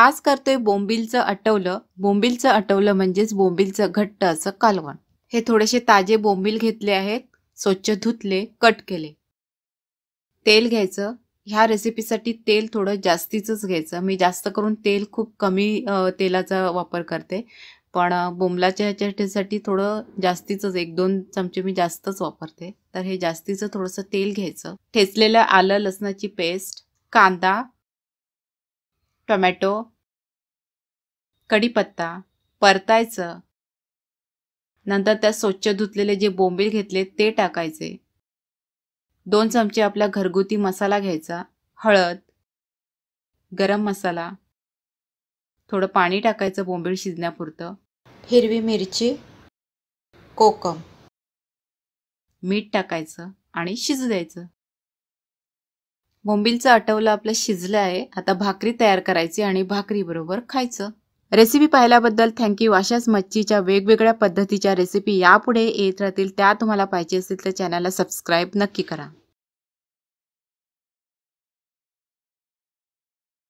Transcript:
आज करतोय बोंबीलचं अटवलं। बोंबीलचं अटवलं म्हणजेच बोंबीलचं घट्ट असं कालवण। हे थोडेसे ताजे बोंबील घेतले आहेत, स्वच्छ धुतले, कट केले। तेल घ्यायचं। ह्या रेसिपीसाठी तेल थोडं जास्तीचंच घ्यायचं। मी जास्त करून तेल खूप कमी तेलाचा वापर करते, पण बोंबलाच्या ह्याच्यासाठी थोडं जास्तीचंच 1-2 चमचे मी जास्तच वापरते। तर हे जास्तीचं थोडंसं तेल घ्यायचं। ठेचलेलं आलं लसणाची पेस्ट, कांदा, टोमॅटो, कढीपत्ता परतायचं। नंतर त्यात स्वच्छ धुतलेले जे बोंबील घेतले ते टाकायचे। 2 चमचे आपला घरगुती मसाला घ्यायचा, हळद, गरम मसाला, थोडं पाणी टाकायचं बोंबील शिजण्यापुरतं, हिरवी मिरची, कोकम, मीठ टाकायचं आणि शिजू द्यायचं। बोंबीलचं अटवलं आपलं शिजलं आहे। आता भाकरी तयार करायची आणि भाकरी बरोबर खायचं। रेसिपी पाहिल्याबद्दल थँक्यू। अशाच मच्छीच्या वेगवेगळ्या पद्धतीच्या रेसिपी यापुढे येत राहतील। त्या तुम्हाला पाहिजे असेल तर चॅनलला सबस्क्राईब नक्की करा।